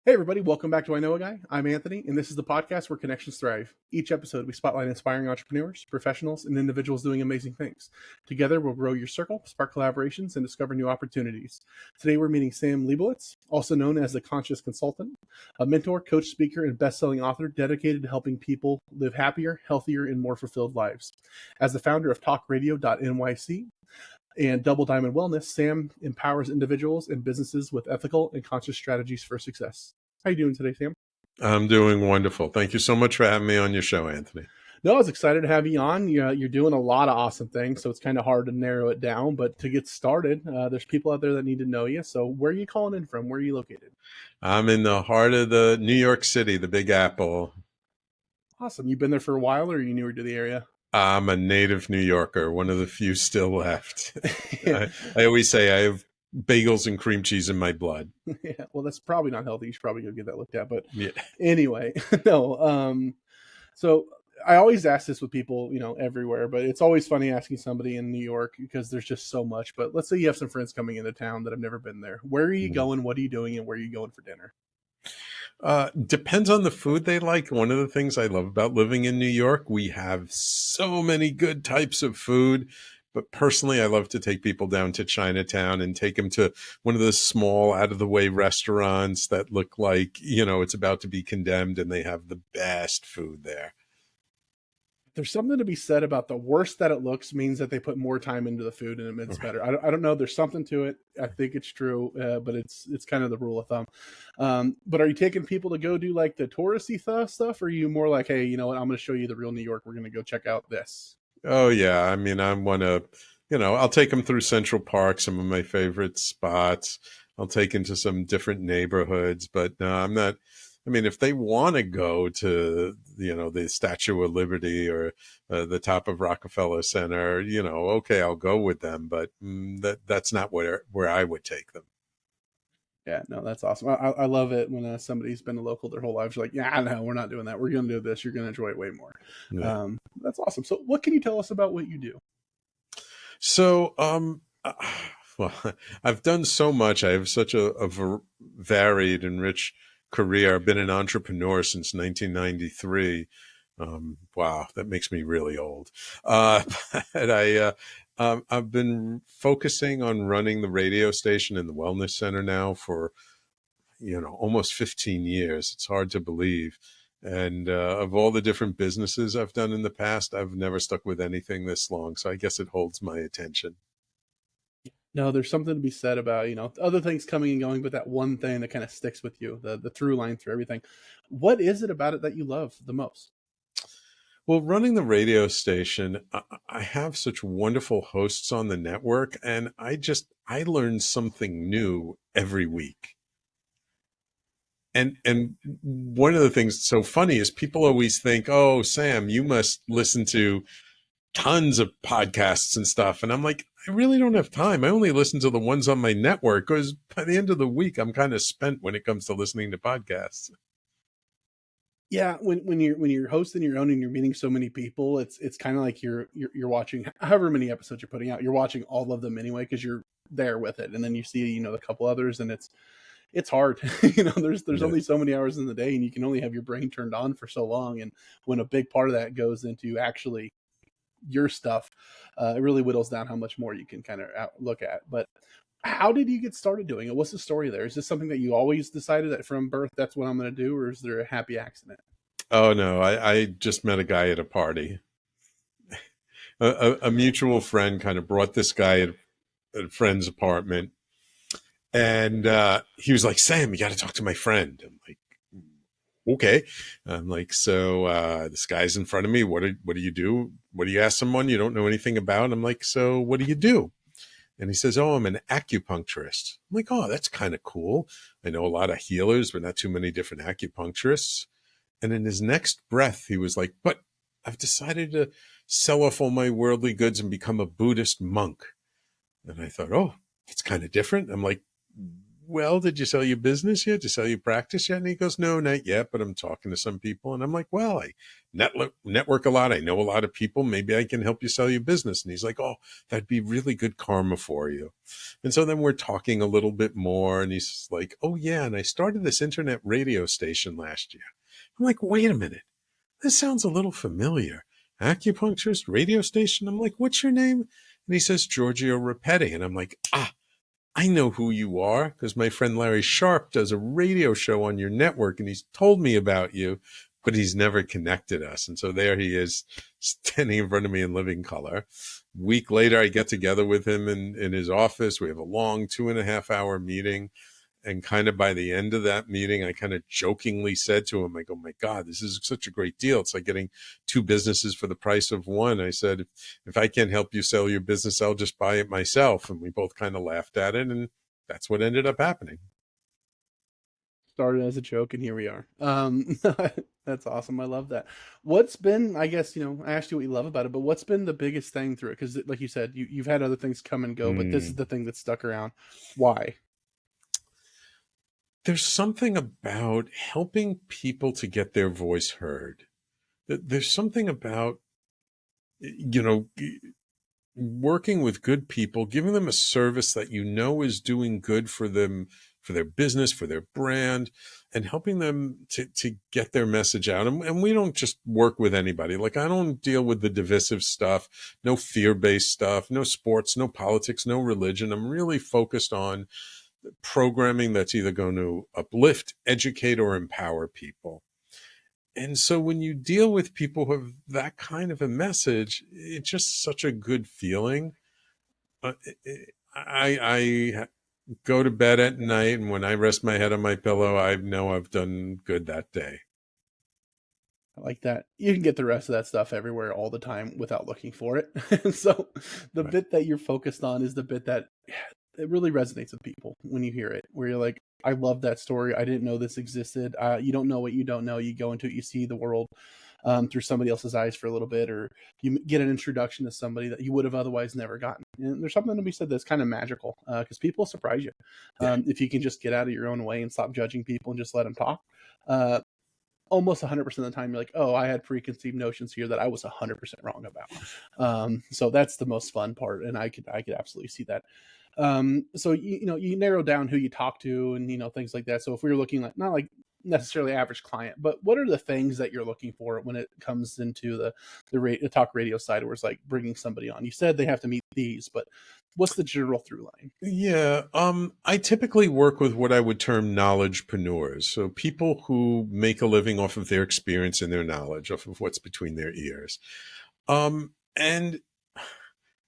Hey everybody, welcome back to I Know a Guy. I'm Anthony, and this is the podcast where connections thrive. Each episode, we spotlight inspiring entrepreneurs, professionals, and individuals doing amazing things. Together, we'll grow your circle, spark collaborations, and discover new opportunities. Today, we're meeting Sam Liebowitz, also known as the Conscious Consultant, a mentor, coach, speaker, and best-selling author dedicated to helping people live happier, healthier, and more fulfilled lives. As the founder of TalkRadio.nyc, and Double Diamond Wellness, Sam empowers individuals and businesses with ethical and conscious strategies for success. How you doing today, Sam? I'm doing wonderful. Thank you so much for having me on your show, Anthony. No, I was excited to have you on. You're doing a lot of awesome things, so it's kind of hard to narrow it down. But to get started, there's people out there that need to know you. So where are you calling in from? Where are you located? I'm in the heart of the New York City, the Big Apple. Awesome. You've been there for a while, or are you newer to the area? I'm a native New Yorker, one of the few still left. I always say I have bagels and cream cheese in my blood. Yeah, well, that's probably not healthy. You should probably go get that looked at. But Yeah. Anyway, no. So I always ask this with people, everywhere, but it's always funny asking somebody in New York because there's just so much. But let's say you have some friends coming into town that have never been there. Where are you going? What are you doing? And where are you going for dinner? Depends on the food they like. One of the things I love about living in New York, we have so many good types of food. But personally, I love to take people down to Chinatown and take them to one of the small, out-of-the-way restaurants that look like, it's about to be condemned, and they have the best food there. There's something to be said about the worse that it looks means that they put more time into the food and it's better. I don't know. There's something to it. I think it's true, but it's kind of the rule of thumb. But are you taking people to go do like the touristy stuff? Or are you more like, hey, you know what? I'm going to show you the real New York. We're going to go check out this. Oh, yeah. I mean, I want to, I'll take them through Central Park, some of my favorite spots. I'll take them to some different neighborhoods, but no, I'm not. I mean, if they want to go to, the Statue of Liberty or the top of Rockefeller Center, okay, I'll go with them. But that's not where I would take them. Yeah, no, that's awesome. I love it when somebody's been a local their whole lives. You're like, yeah, no, we're not doing that. We're going to do this. You're going to enjoy it way more. Yeah. That's awesome. So what can you tell us about what you do? So, well, I've done so much. I have such a varied and rich career. I've been an entrepreneur since 1993. Wow, that makes me really old. But I've been focusing on running the radio station and the wellness center now for, almost 15 years. It's hard to believe. And of all the different businesses I've done in the past, I've never stuck with anything this long. So I guess it holds my attention. No, there's something to be said about, other things coming and going, but that one thing that kind of sticks with you, the through line through everything. What is it about it that you love the most? Well, running the radio station, I have such wonderful hosts on the network, and I learn something new every week. And one of the things that's so funny is people always think, oh, Sam, you must listen to tons of podcasts and stuff. And I'm like, I really don't have time. I only listen to the ones on my network because by the end of the week, I'm kind of spent when it comes to listening to podcasts. Yeah, when you're hosting your own and you're meeting so many people, it's kind of like you're watching however many episodes you're putting out. You're watching all of them anyway because you're there with it, and then you see a couple others, and it's hard. There's only so many hours in the day, and you can only have your brain turned on for so long. And when a big part of that goes into actually your stuff, it really whittles down how much more you can kind of look at. But how did you get started doing it? What's the story there? Is this something that you always decided that from birth, that's what I'm going to do? Or is there a happy accident? Oh, no, I just met a guy at a party. A mutual friend kind of brought this guy at a friend's apartment. And he was like, Sam, you got to talk to my friend. I'm like, okay. I'm like, so this guy's in front of me. What do you do? What do you ask someone you don't know anything about? I'm like, so what do you do? And he says, oh, I'm an acupuncturist. I'm like, oh, that's kind of cool. I know a lot of healers, but not too many different acupuncturists. And in his next breath, he was like, but I've decided to sell off all my worldly goods and become a Buddhist monk. And I thought, oh, it's kind of different. I'm like, well, did you sell your business yet? Did you sell your practice yet? And he goes, no, not yet, but I'm talking to some people. And I'm like, well, I network a lot. I know a lot of people. Maybe I can help you sell your business. And he's like, oh, that'd be really good karma for you. And so then we're talking a little bit more. And he's like, oh, yeah. And I started this internet radio station last year. I'm like, wait a minute. This sounds a little familiar. Acupuncturist radio station. I'm like, what's your name? And he says, Giorgio Rapetti. And I'm like, I know who you are because my friend Larry Sharp does a radio show on your network and he's told me about you, but he's never connected us. And so there he is standing in front of me in living color. Week later, I get together with him in his office. We have a long 2.5-hour meeting. And kind of by the end of that meeting, I kind of jokingly said to him, I go, my God, this is such a great deal. It's like getting 2 businesses for the price of one. I said, if I can't help you sell your business, I'll just buy it myself. And we both kind of laughed at it. And that's what ended up happening. Started as a joke, and here we are. That's awesome. I love that. What's been, I guess, I asked you what you love about it, but what's been the biggest thing through it? Because like you said, you've had other things come and go, but this is the thing that stuck around. Why? There's something about helping people to get their voice heard. There's something about, working with good people, giving them a service that is doing good for them, for their business, for their brand, and helping them to get their message out. And we don't just work with anybody. Like, I don't deal with the divisive stuff, no fear-based stuff, no sports, no politics, no religion. I'm really focused on programming that's either going to uplift, educate, or empower people. And so when you deal with people who have that kind of a message, it's just such a good feeling. I go to bed at night, and when I rest my head on my pillow, I know I've done good that day. I like that. You can get the rest of that stuff everywhere all the time without looking for it. So the Right. bit that you're focused on is the bit that it really resonates with people when you hear it, where you're like, I love that story. I didn't know this existed. You don't know what you don't know. You go into it, you see the world through somebody else's eyes for a little bit, or you get an introduction to somebody that you would have otherwise never gotten. And there's something to be said that's kind of magical because people surprise you. If you can just get out of your own way and stop judging people and just let them talk. Almost 100% of the time you're like, oh, I had preconceived notions here that I was 100% wrong about. So that's the most fun part. And I could absolutely see that. So you narrow down who you talk to and, things like that. So if we were looking like, not like necessarily average client, but what are the things that you're looking for when it comes into the talk radio side, where it's like bringing somebody on? You said they have to meet these, but what's the general through line? Yeah. I typically work with what I would term knowledgepreneurs. So people who make a living off of their experience and their knowledge, off of what's between their ears. And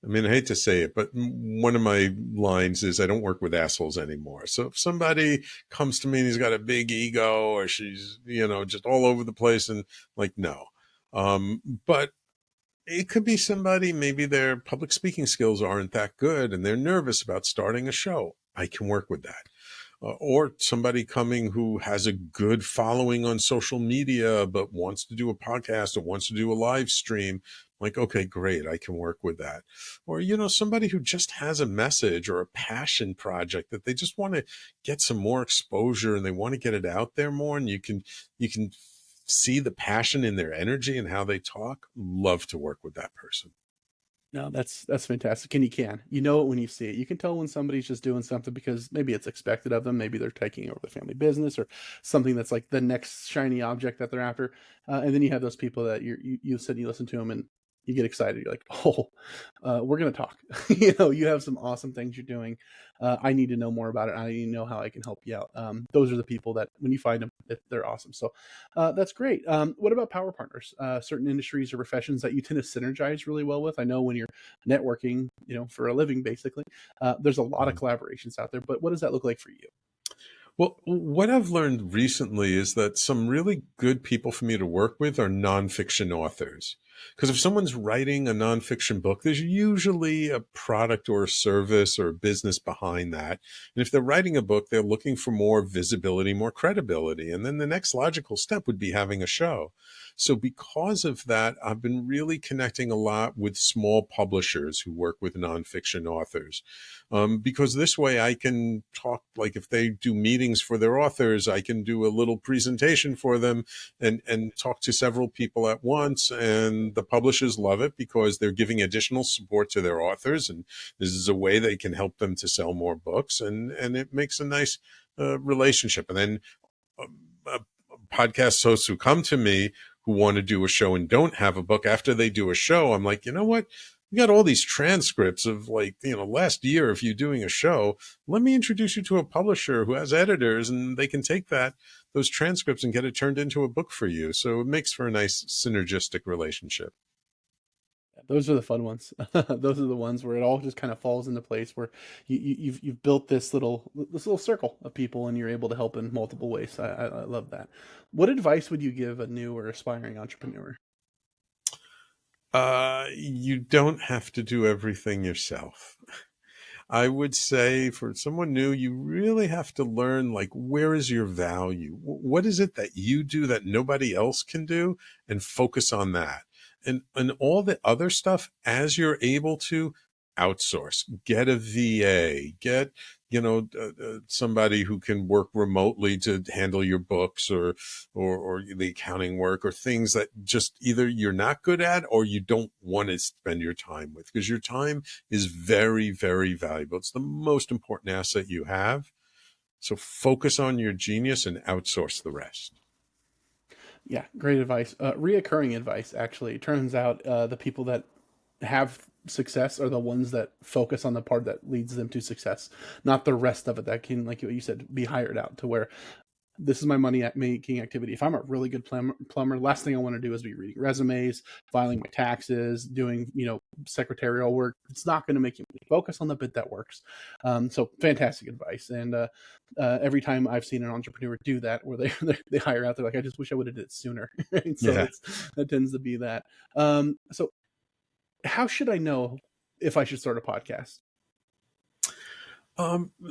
I mean, I hate to say it, but one of my lines is I don't work with assholes anymore. So if somebody comes to me and he's got a big ego, or she's, just all over the place, and like, no. But it could be somebody, maybe their public speaking skills aren't that good and they're nervous about starting a show. I can work with that. Or somebody coming who has a good following on social media, but wants to do a podcast or wants to do a live stream. Like, okay, great. I can work with that. Or, somebody who just has a message or a passion project that they just want to get some more exposure and they want to get it out there more. And you can see the passion in their energy and how they talk. Love to work with that person. No, that's fantastic. And you know it when you see it. You can tell when somebody's just doing something because maybe it's expected of them. Maybe they're taking over the family business or something that's like the next shiny object that they're after. And then you have those people that you said you listen to them and you get excited. You're like, oh, we're going to talk. You have some awesome things you're doing. I need to know more about it. I need to know how I can help you out. Those are the people that when you find them, they're awesome. So that's great. What about power partners? Certain industries or professions that you tend to synergize really well with? I know when you're networking, for a living, basically, there's a lot of collaborations out there, but what does that look like for you? Well, what I've learned recently is that some really good people for me to work with are nonfiction authors. Because if someone's writing a nonfiction book, there's usually a product or a service or a business behind that. And if they're writing a book, they're looking for more visibility, more credibility. And then the next logical step would be having a show. So because of that, I've been really connecting a lot with small publishers who work with nonfiction authors. Because this way I can talk, like if they do meetings for their authors, I can do a little presentation for them and talk to several people at once. And the publishers love it because they're giving additional support to their authors. And this is a way they can help them to sell more books. And it makes a nice relationship. And then podcast hosts who come to me who want to do a show and don't have a book, after they do a show, I'm like, you know what? You got all these transcripts of last year of you doing a show. Let me introduce you to a publisher who has editors and they can take those transcripts and get it turned into a book for you. So it makes for a nice synergistic relationship. Those are the fun ones. Those are the ones where it all just kind of falls into place, where you've built this little circle of people and you're able to help in multiple ways. I love that. What advice would you give a new or aspiring entrepreneur? You don't have to do everything yourself. I would say for someone new, you really have to learn, like, where is your value? What is it that you do that nobody else can do? And focus on that. And all the other stuff, as you're able to, outsource, get a VA, get, somebody who can work remotely to handle your books or the accounting work or things that just either you're not good at or you don't want to spend your time with, because your time is very, very valuable. It's the most important asset you have. So focus on your genius and outsource the rest. Yeah, great advice. Reoccurring advice, actually. It turns out the people that have success are the ones that focus on the part that leads them to success, not the rest of it that can, like you said, be hired out to where this is my money making activity. If I'm a really good plumber, last thing I want to do is be reading resumes, filing my taxes, doing, secretarial work. It's not going to make you money. Focus on the bit that works. So fantastic advice. And every time I've seen an entrepreneur do that, where they hire out, they're like, I just wish I would have did it sooner. Right? So Yeah. that tends to be that. So how should I know if I should start a podcast?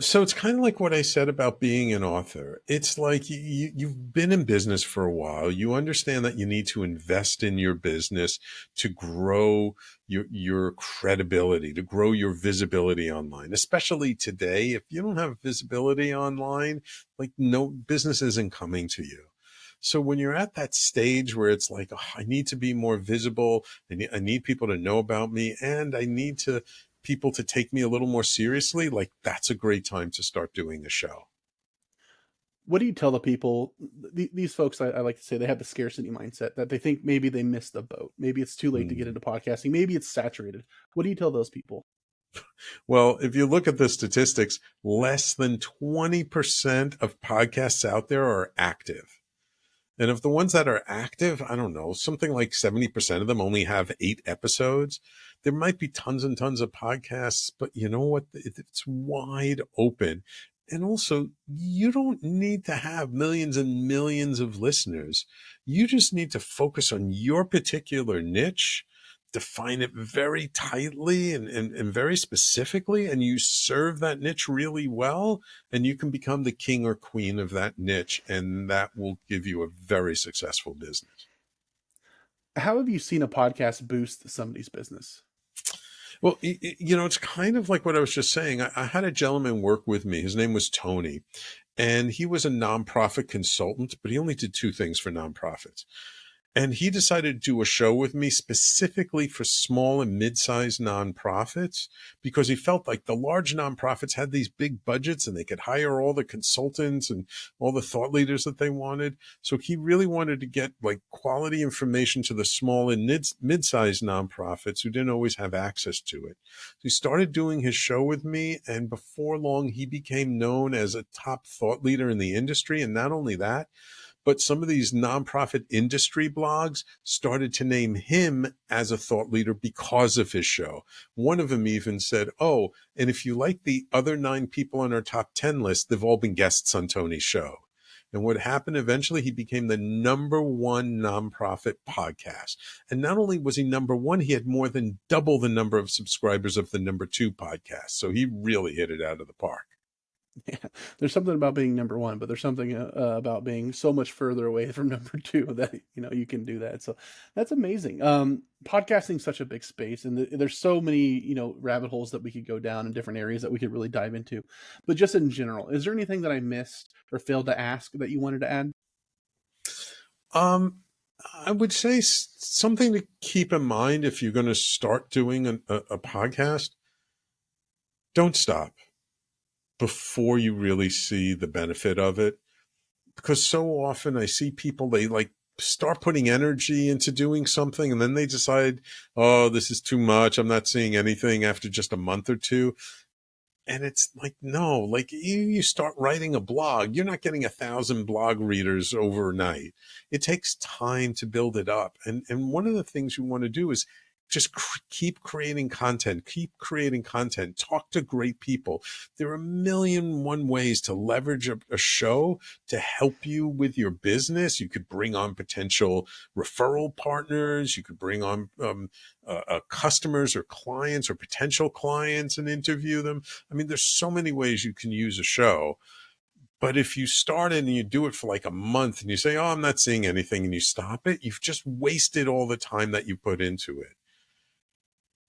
So it's kind of like what I said about being an author. It's like you've been in business for a while. You understand that you need to invest in your business to grow your credibility, to grow your visibility online, especially today. If you don't have visibility online, like, no business isn't coming to you. So when you're at that stage where it's like, oh, I need to be more visible, I need people to know about me, and I need people to take me a little more seriously, like, that's a great time to start doing a show. What do you tell the people, these folks, I like to say they have the scarcity mindset, that they think maybe they missed the boat. Maybe it's too late to get into podcasting. Maybe it's saturated. What do you tell those people? Well, if you look at the statistics, less than 20% of podcasts out there are active. And of the ones that are active, I don't know, something like 70% of them only have 8 episodes. There might be tons and tons of podcasts, but you know what? It's wide open. And also, you don't need to have millions and millions of listeners. You just need to focus on your particular niche, define it very tightly and very specifically, and you serve that niche really well, and you can become the king or queen of that niche, and that will give you a very successful business. How have you seen a podcast boost somebody's business? Well, it's kind of like what I was just saying. I had a gentleman work with me. His name was Tony, and he was a nonprofit consultant, but he only did 2 things for nonprofits. And he decided to do a show with me specifically for small and mid-sized nonprofits, because he felt like the large nonprofits had these big budgets and they could hire all the consultants and all the thought leaders that they wanted. So he really wanted to get, like, quality information to the small and mid-sized nonprofits who didn't always have access to it. So he started doing his show with me, and before long, he became known as a top thought leader in the industry. And not only that, but some of these nonprofit industry blogs started to name him as a thought leader because of his show. One of them even said, oh, and if you like the other 9 people on our top 10 list, they've all been guests on Tony's show. And what happened eventually, he became the #1 nonprofit podcast. And not only was he #1, he had more than double the number of subscribers of the #2 podcast. So he really hit it out of the park. Yeah, there's something about being #1, but there's something about being so much further away from #2 that you can do that. So that's amazing. Podcasting's such a big space, and there's so many rabbit holes that we could go down in different areas that we could really dive into. But just in general, is there anything that I missed or failed to ask that you wanted to add? I would say something to keep in mind if you're going to start doing a podcast. Don't stop before you really see the benefit of it. Because so often I see people, they like start putting energy into doing something and then they decide, oh, this is too much. I'm not seeing anything after just a month or two. And it's like, no, like you start writing a blog, you're not getting 1,000 blog readers overnight. It takes time to build it up. And one of the things you want to do is just keep creating content, talk to great people. There are 1,000,001 ways to leverage a show to help you with your business. You could bring on potential referral partners. You could bring on customers or clients or potential clients and interview them. I mean, there's so many ways you can use a show. But if you start it and you do it for like a month and you say, oh, I'm not seeing anything, and you stop it, you've just wasted all the time that you put into it.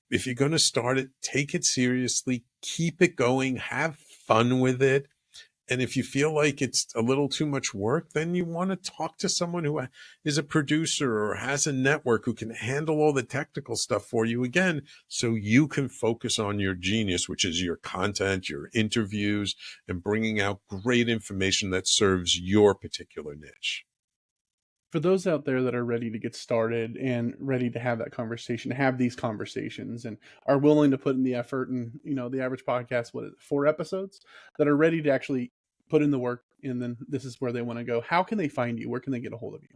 If you're going to start it, take it seriously, keep it going, have fun with it. And if you feel like it's a little too much work, then you want to talk to someone who is a producer or has a network who can handle all the technical stuff for you again, so you can focus on your genius, which is your content, your interviews, and bringing out great information that serves your particular niche. For those out there that are ready to get started and ready to have that conversation, have these conversations, and are willing to put in the effort, and the average podcast, what is it, 4 episodes, that are ready to actually put in the work, and then this is where they want to go. How can they find you? Where can they get a hold of you?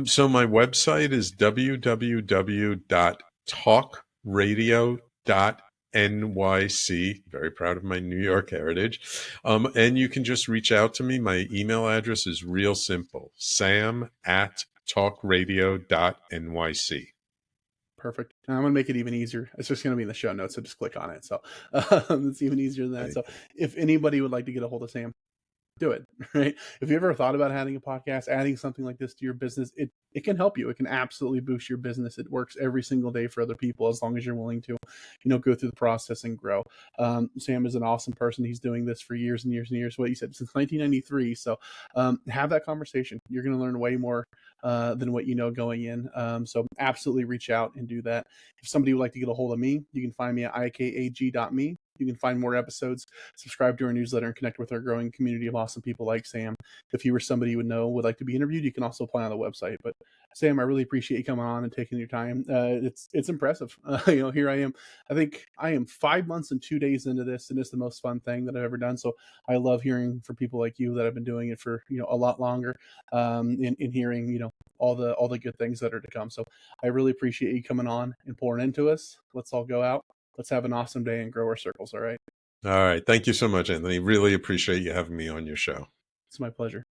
So my website is www.talkradio.nyc. Very proud of my New York heritage. And you can just reach out to me. My email address is real simple, sam@talkradio.nyc. Perfect. And I'm going to make it even easier. It's just going to be in the show notes, so just click on it. So it's even easier than that. So if anybody would like to get a hold of Sam, do it, right? If you ever thought about having a podcast, adding something like this to your business, it can help you. It can absolutely boost your business. It works every single day for other people, as long as you're willing to, go through the process and grow. Sam is an awesome person. He's doing this for years and years and years. What you said, since 1993. So have that conversation. You're going to learn way more than what you know going in. So absolutely reach out and do that. If somebody would like to get a hold of me, you can find me at ikag.me. You can find more episodes, subscribe to our newsletter, and connect with our growing community of awesome people like Sam. If you were somebody you would know would like to be interviewed, you can also apply on the website. But Sam, I really appreciate you coming on and taking your time. It's impressive. Here I am. I think I am 5 months and 2 days into this, and it's the most fun thing that I've ever done. So I love hearing from people like you that have been doing it for a lot longer, and hearing all the good things that are to come. So I really appreciate you coming on and pouring into us. Let's all go out. Let's have an awesome day and grow our circles. All right. All right. Thank you so much, Anthony. Really appreciate you having me on your show. It's my pleasure.